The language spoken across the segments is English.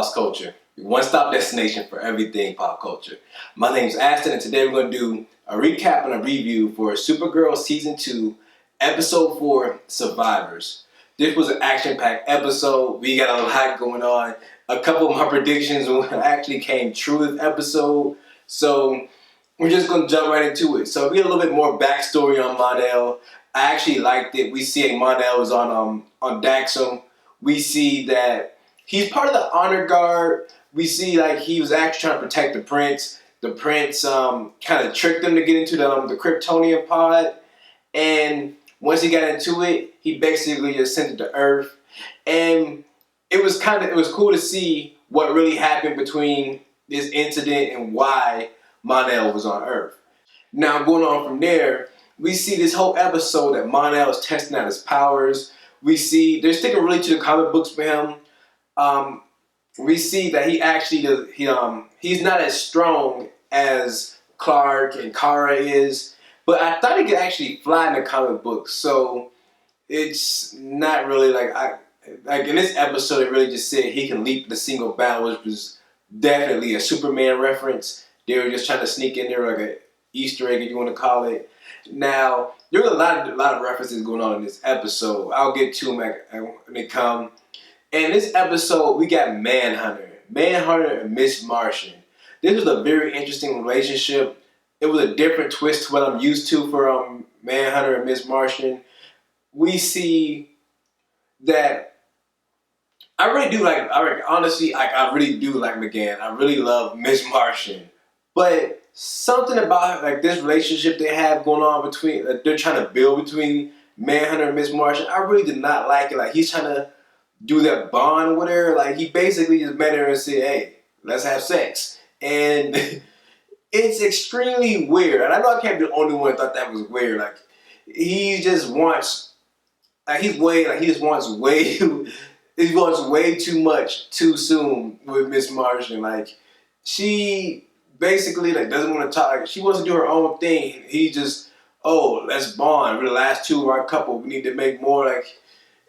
Boss Culture, your one-stop destination for everything pop culture. My name's Aston, and today we're going to do a recap and a review for Supergirl Season 2, Episode 4, Survivors. This was an action-packed episode. We got a lot going on. A couple of my predictions actually came true this episode, so we're just going to jump right into it. So we get a little bit more backstory on mon-el. I actually liked it. We see mon-el is on Daxam. We see that he's part of the honor guard. We see like he was actually trying to protect the prince. The prince kind of tricked him to get into the Kryptonian pod. And once he got into it, he basically just sent it to Earth. And it was cool to see what really happened between this incident and why mon-el was on Earth. Now going on from there, we see this whole episode that mon-el is testing out his powers. We see they're sticking really to the comic books for him. We see that he actually does, he's not as strong as Clark and Kara is, but I thought he could actually fly in the comic books. So it's not really like in this episode it really just said he can leap the single bound, which was definitely a Superman reference. They were just trying to sneak in there like an Easter egg, if you want to call it. Now, there were a lot of references going on in this episode. I'll get to them when they come. In this episode, we got Manhunter and Miss Martian. This was a very interesting relationship. It was a different twist to what I'm used to for Manhunter and Miss Martian. We see that I really do like McGann. I really love Miss Martian. But something about like this relationship they have going on between, they're trying to build between Manhunter and Miss Martian, I really did not like it. Like he's trying to do that bond with her. Like he basically just met her and said, "Hey, let's have sex," and it's extremely weird. And I know I can't be the only one that thought that was weird. Like he just wants, he wants way too much too soon with Miss Martian. Like she basically like doesn't want to talk. Like, she wants to do her own thing. He just, oh, let's bond. We're the last two of our couple. We need to make more. Like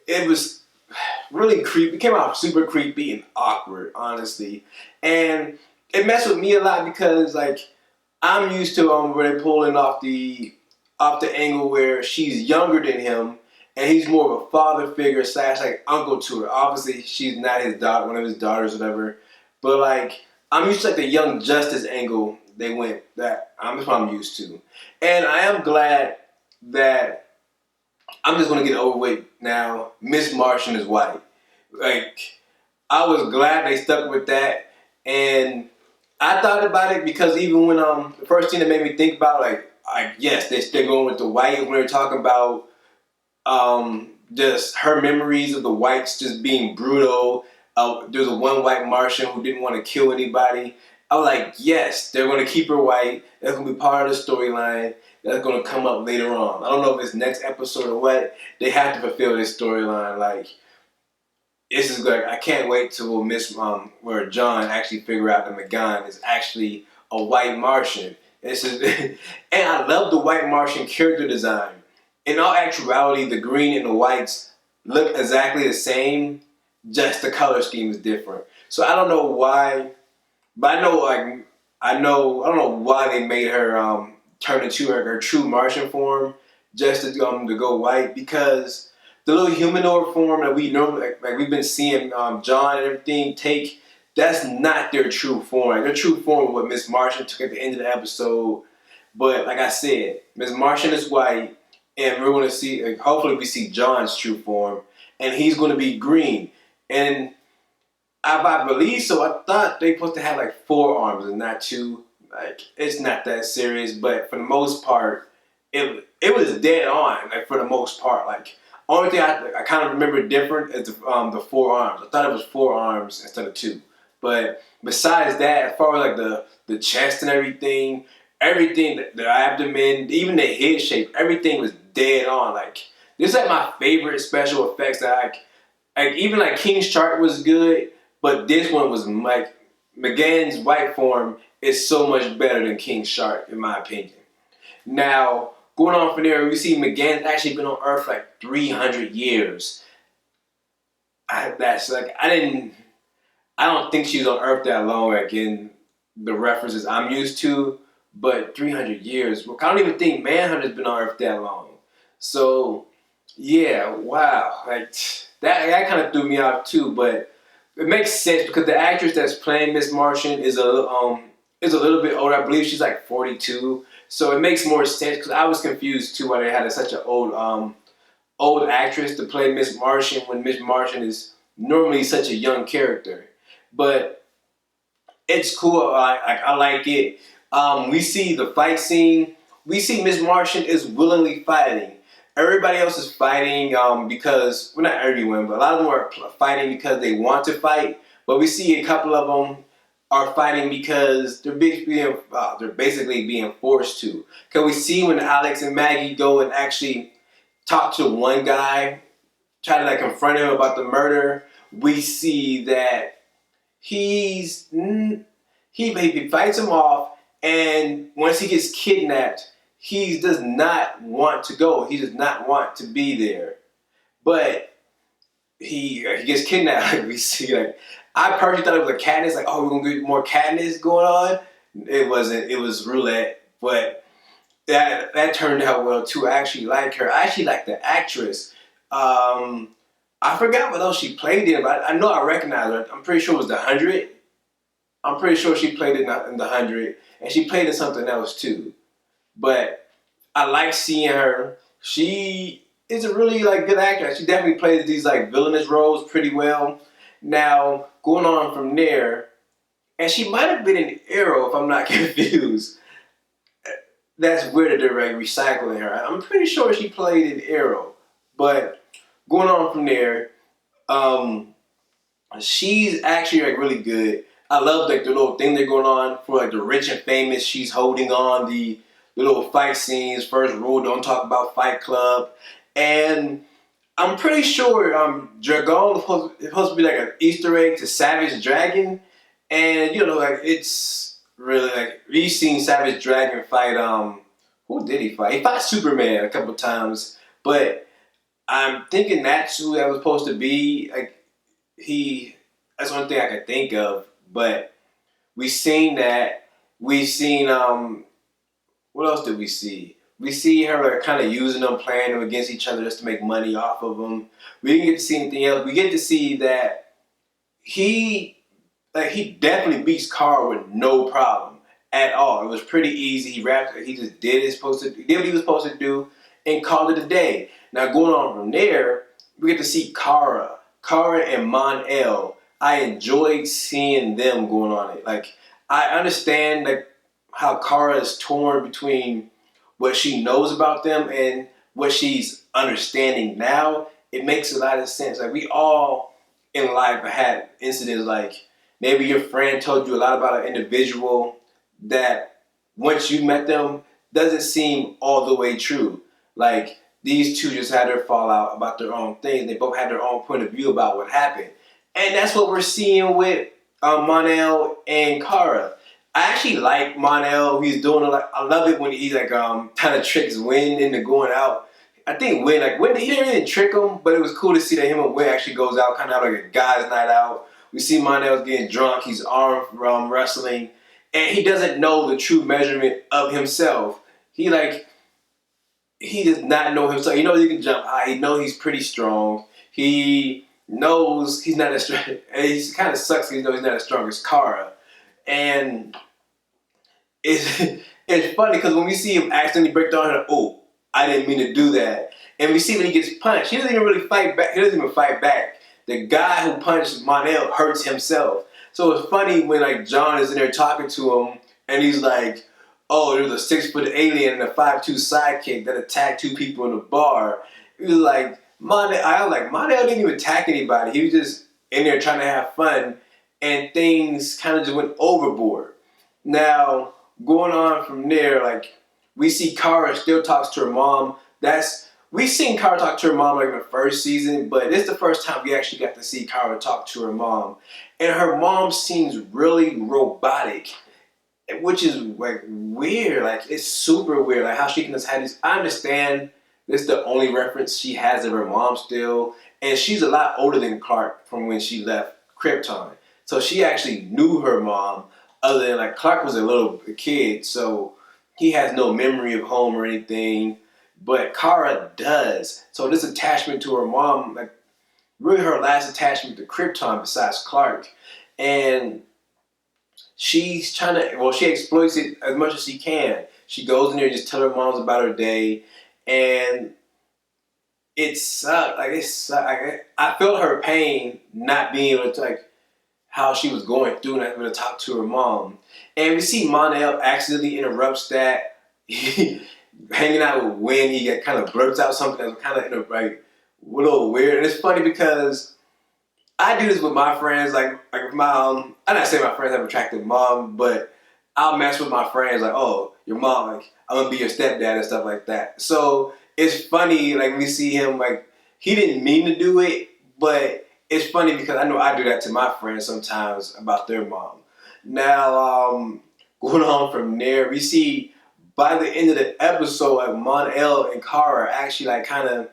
it was really creepy. It came out super creepy and awkward, honestly. And it messed with me a lot because like I'm used to where they're pulling off the angle where she's younger than him and he's more of a father figure / like uncle to her. Obviously she's not his daughter, one of his daughters, whatever. But like I'm used to like the Young Justice angle they went. That's what I'm used to. And I am glad that I'm just gonna get over with now. Miss Martian is white. Like I was glad they stuck with that. And I thought about it because even when the first thing that made me think about yes, they're going with the white when they're talking about just her memories of the whites just being brutal. There's one white Martian who didn't want to kill anybody. I was like, yes, they're going to keep her white. That's going to be part of the storyline. That's going to come up later on. I don't know if it's next episode or what. They have to fulfill this storyline. Like, this is good. I can't wait till where John actually figure out that McGann is actually a white Martian. And I love the white Martian character design. In all actuality, the green and the whites look exactly the same. Just the color scheme is different. So I don't know why, but I don't know why they made her turn into her true Martian form just to go white, because the little humanoid form that we normally like we've been seeing John and everything take, that's not their true form. Like, their true form is what Miss Martian took at the end of the episode. But like I said, Miss Martian is white, and we're going to see, hopefully we see John's true form, and he's going to be green. And if I believe so, I thought they supposed to have like 4 arms and not 2. Like it's not that serious, but for the most part, it was dead on. Like for the most part, like only thing I kind of remember different is the 4 arms. I thought it was 4 arms instead of 2. But besides that, as far as like the chest and everything, the abdomen, even the head shape, everything was dead on. Like this is like my favorite special effects that even like King's chart was good, but this one was like McGann's white form is so much better than King's chart in my opinion. Now going on from there, we see McGann's actually been on Earth for like 300 years. I I don't think she's on Earth that long, like in the references I'm used to. But 300 years, I don't even think Manhunter's been on Earth that long. So yeah, wow, like that kind of threw me off too. But it makes sense because the actress that's playing Miss Martian is a little bit older. I believe she's like 42. So it makes more sense because I was confused too why they had such an old actress to play Miss Martian when Miss Martian is normally such a young character. But it's cool. I like it. We see the fight scene. We see Miss Martian is willingly fighting. Everybody else is fighting because, well, not everyone, but a lot of them are fighting because they want to fight. But we see a couple of them are fighting because they're basically being forced to. Because we see when Alex and Maggie go and actually talk to one guy, try to like confront him about the murder. We see that he fights him off, and once he gets kidnapped, he does not want to go. He does not want to be there. But he gets kidnapped. Like we see, like I personally thought it was a Katniss. Like, oh, we're gonna get more Katniss going on. It wasn't. It was Roulette. But that turned out well too. I actually like her. I actually like the actress. I forgot what else she played in, but I know I recognize her. I'm pretty sure it was The 100. I'm pretty sure she played in The 100, and she played in something else too. But I like seeing her. She is a really like good actress. She definitely plays these like villainous roles pretty well. Now going on from there, and she might have been in Arrow if I'm not confused. That's weird that they're like recycling her. I'm pretty sure she played in Arrow, but going on from there, she's actually like really good. I love like the little thing they're going on for like the rich and famous. She's holding on the little fight scenes. First rule: don't talk about Fight Club. And I'm pretty sure Dragon is supposed to be like an Easter egg to Savage Dragon. And you know, like it's really like we've seen Savage Dragon fight. Who did he fight? He fought Superman a couple times, but I'm thinking that's who that was supposed to be. Like he, that's one thing I could think of. But we've seen that. We've seen what else did we see? We see her like kind of using them, playing them against each other just to make money off of them. We didn't get to see anything else. We get to see that he definitely beats Carl with no problem at all. It was pretty easy. He just did what he was supposed to do and called it a day. Now going on from there, we get to see Kara and Mon-El. I enjoyed seeing them going on it. Like I understand like how Kara is torn between what she knows about them and what she's understanding now. It makes a lot of sense. Like we all in life have had incidents like maybe your friend told you a lot about an individual that once you met them doesn't seem all the way true. Like these two just had their fallout about their own thing. They both had their own point of view about what happened. And that's what we're seeing with Mon-El and Kara. I actually like Mon-El. He's doing like I love it when he like kind of tricks Win into going out. I think Win he didn't really trick him, but it was cool to see that him and Win actually goes out kind of like a guy's night out. We see Mon-El getting drunk. He's arm wrestling, and he doesn't know the true measurement of himself. He does not know himself. He knows he can jump high. He knows he's pretty strong. He knows he's not as strong. He kind of sucks because he knows he's not as strong as Kara. And it's funny because when we see him accidentally break down, like, oh, I didn't mean to do that. And we see when he gets punched, he doesn't even really fight back. He doesn't even fight back. The guy who punched Mon-El hurts himself. So it's funny when like John is in there talking to him, and he's like, "Oh, there's a 6-foot alien and a 5'2" sidekick that attacked 2 people in a bar." He was like, Mon-El didn't even attack anybody. He was just in there trying to have fun, and things kind of just went overboard. Now, going on from there, like we see Kara still talks to her mom. We've seen Kara talk to her mom like in the first season, but this is the first time we actually got to see Kara talk to her mom. And her mom seems really robotic, which is like weird. Like it's super weird. Like how she can just have these. I understand this is the only reference she has of her mom still, and she's a lot older than Clark from when she left Krypton. So she actually knew her mom, other than like Clark was a little kid, so he has no memory of home or anything. But Kara does. So this attachment to her mom, like really her last attachment to Krypton besides Clark. And she's trying to, well, she exploits it as much as she can. She goes in there and just tell her moms about her day. And it sucked. Like, it sucked. Like, I felt her pain not being able to, like, how she was going through and not able to talk to her mom. And we see Mon-El accidentally interrupts that. Hanging out with Win, he kind of blurts out something that's kind of like a little weird. And it's funny because I do this with my friends, like my I'm not saying my friends have an attractive mom, but I'll mess with my friends like, oh, your mom, like I'm gonna be your stepdad and stuff like that. So it's funny, like we see him, like he didn't mean to do it, but it's funny because I know I do that to my friends sometimes about their mom. Now, going on from there, we see by the end of the episode, like Mon-El and Kara actually like kind of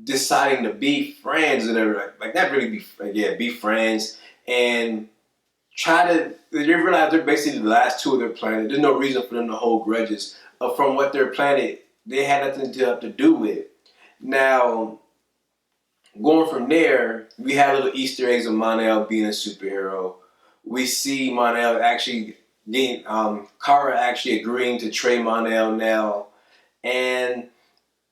deciding to be friends and like not really be friends and try to. You realize they're basically the last two of their planet. There's no reason for them to hold grudges from what their planet they had nothing to do with. Now, going from there, we have little Easter eggs of Mon-El being a superhero. We see Mon-El actually getting Kara actually agreeing to trade Mon-El now, and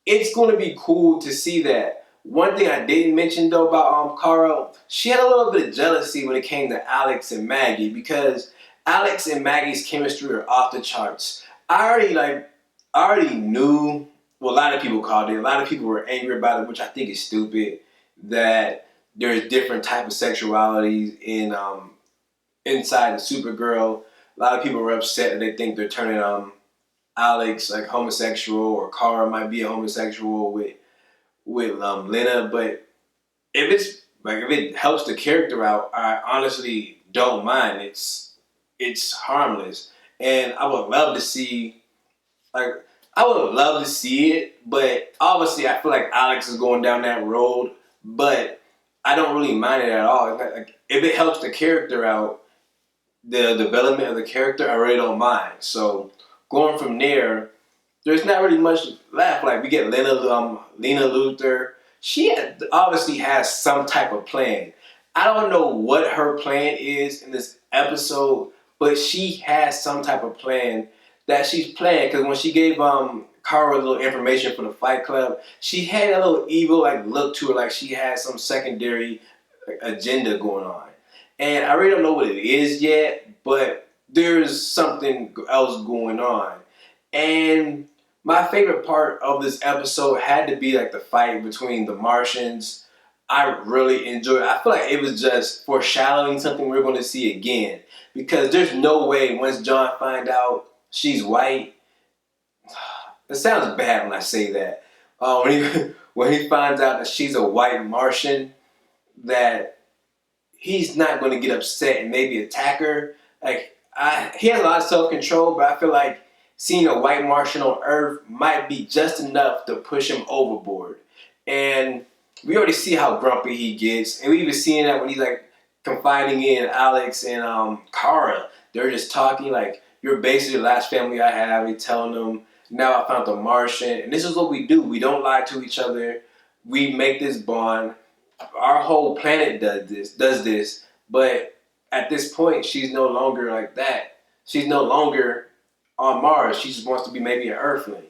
it's going to be cool to see that. One thing I didn't mention though about Kara, she had a little bit of jealousy when it came to Alex and Maggie because Alex and Maggie's chemistry are off the charts. I already knew. Well, a lot of people called it. A lot of people were angry about it, which I think is stupid. That there's different type of sexualities in inside of Supergirl. A lot of people were upset that they think they're turning Alex like homosexual, or Kara might be a homosexual with Lena. But if it helps the character out, I honestly don't mind. It's harmless, and I would love to see it. But obviously, I feel like Alex is going down that road, but I don't really mind it at all. Like, if it helps the character out, the development of the character, I really don't mind. So going from there, there's not really much left. Like we get Lena Luthor. She obviously has some type of plan. I don't know what her plan is in this episode, but she has some type of plan that she's playing. Because when she gave Kara a little information for the Fight Club, she had a little evil like look to her, like she had some secondary agenda going on. And I really don't know what it is yet, but there's something else going on. And my favorite part of this episode had to be like the fight between the Martians. I really enjoyed it. I feel like it was just foreshadowing something we're going to see again. Because there's no way once John finds out she's white. It sounds bad when I say that. When he finds out that she's a white Martian, that he's not going to get upset and maybe attack her. Like he has a lot of self-control, but I feel like seeing a white Martian on Earth might be just enough to push him overboard. And we already see how grumpy he gets, and we even seen that when he's like confiding in Alex and Kara. They're just talking like, "You're basically the last family I have." He's telling them, "Now I found the Martian, and this is what we do. We don't lie to each other. We make this bond. Our whole planet does this, but at this point, she's no longer like that. She's no longer on Mars. She just wants to be maybe an Earthling."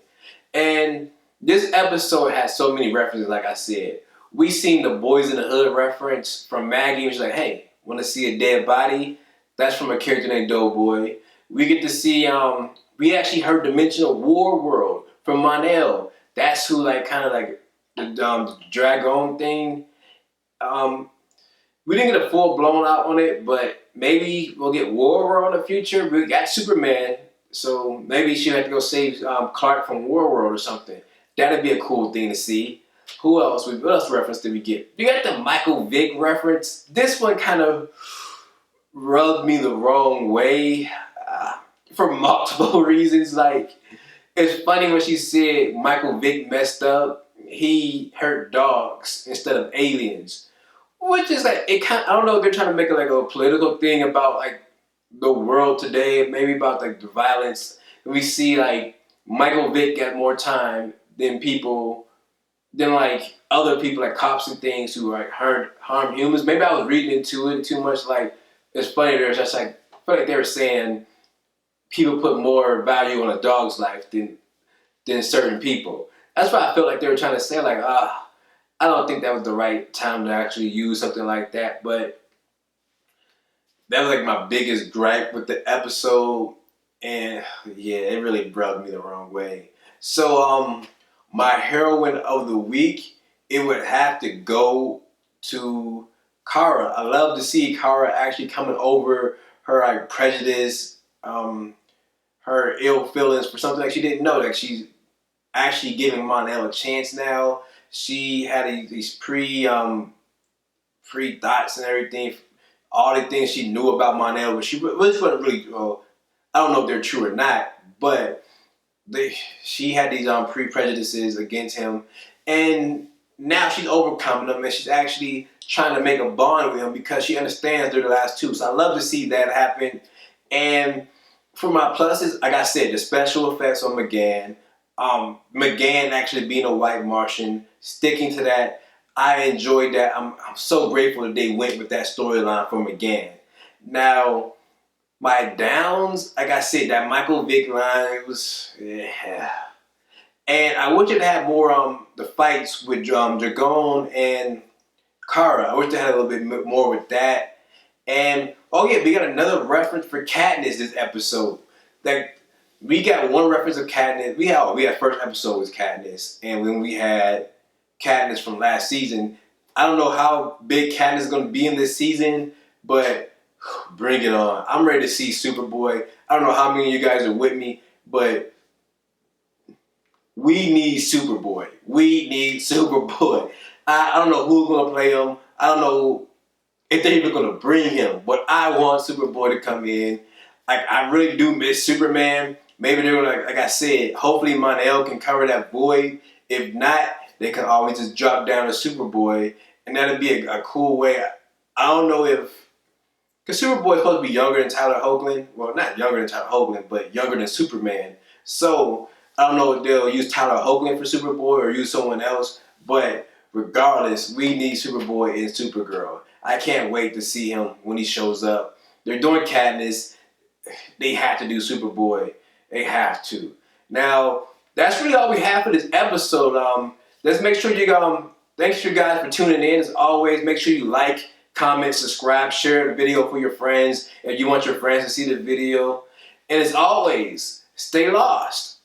And this episode has so many references, like I said. We seen the Boys in the Hood reference from Maggie. She's like, "Hey, want to see a dead body?" That's from a character named Doughboy. We get to see, we actually heard Dimensional War World from Mon-El. That's who like kind of like the Dragon thing. We didn't get a full blown out on it, but maybe we'll get War World in the future. We got Superman, so maybe she'll have to go save Clark from War World or something. That'd be a cool thing to see. Who else? What else reference did we get? You got the Michael Vick reference. This one kind of rubbed me the wrong way for multiple reasons. Like, it's funny when she said Michael Vick messed up. He hurt dogs instead of aliens. which is like it kind. I don't know if they're trying to make it like a political thing about like the world today, maybe about like the violence. We see like Michael Vick got more time than people than like other people like cops and things who like harm humans. Maybe I was reading into it too much. Like it's funny. There's just like I feel like they were saying people put more value on a dog's life than certain people. That's what I feel like they were trying to say. Like I don't think that was the right time to actually use something like that. But that was like my biggest gripe with the episode, and yeah, it really rubbed me the wrong way. So my heroine of the week, it would have to go to Kara. I love to see Kara actually coming over her like prejudice, her ill feelings for something that she didn't know. Like she's actually giving mon-el a chance now. She had these pre thoughts and everything, all the things she knew about mon-el, but she wasn't really. I don't know if they're true or not, but she had these pre prejudices against him, and now she's overcoming them, and she's actually trying to make a bond with him because she understands they're the last two. So I love to see that happen. And for my pluses, like I said, the special effects on McGann, McGann actually being a white Martian, sticking to that. I enjoyed that. I'm so grateful that they went with that storyline for McGann. Now, my downs, like I said, that Michael Vick line, it was, yeah. And I wish it had more the fights with Dragon and Kara. I wish they had a little bit more with that. And oh yeah, we got another reference for Katniss this episode. Like we got one reference of Katniss. We had first episode was Katniss, and when we had Katniss from last season, I don't know how big Katniss is going to be in this season, but bring it on. I'm ready to see Superboy. I don't know how many of you guys are with me, but we need Superboy. We need Superboy. I don't know who's going to play him. I don't know if they're even going to bring him, but I want Superboy to come in. Like, I really do miss Superman. Maybe they're going to, like I said, hopefully mon-el can cover that void. If not, they can always just drop down to Superboy, and that'd be a cool way. I don't know if, because Superboy's supposed to be younger than Tyler Hoechlin. Well, not younger than Tyler Hoechlin, but younger than Superman. So I don't know if they'll use Tyler Hoechlin for Superboy or use someone else. But regardless, we need Superboy and Supergirl. I can't wait to see him when he shows up. They're doing Katniss. They have to do Superboy. They have to. Now, that's really all we have for this episode. Let's make sure you thanks you guys for tuning in. As always, make sure you like, comment, subscribe, share the video for your friends if you want your friends to see the video. And as always, stay lost.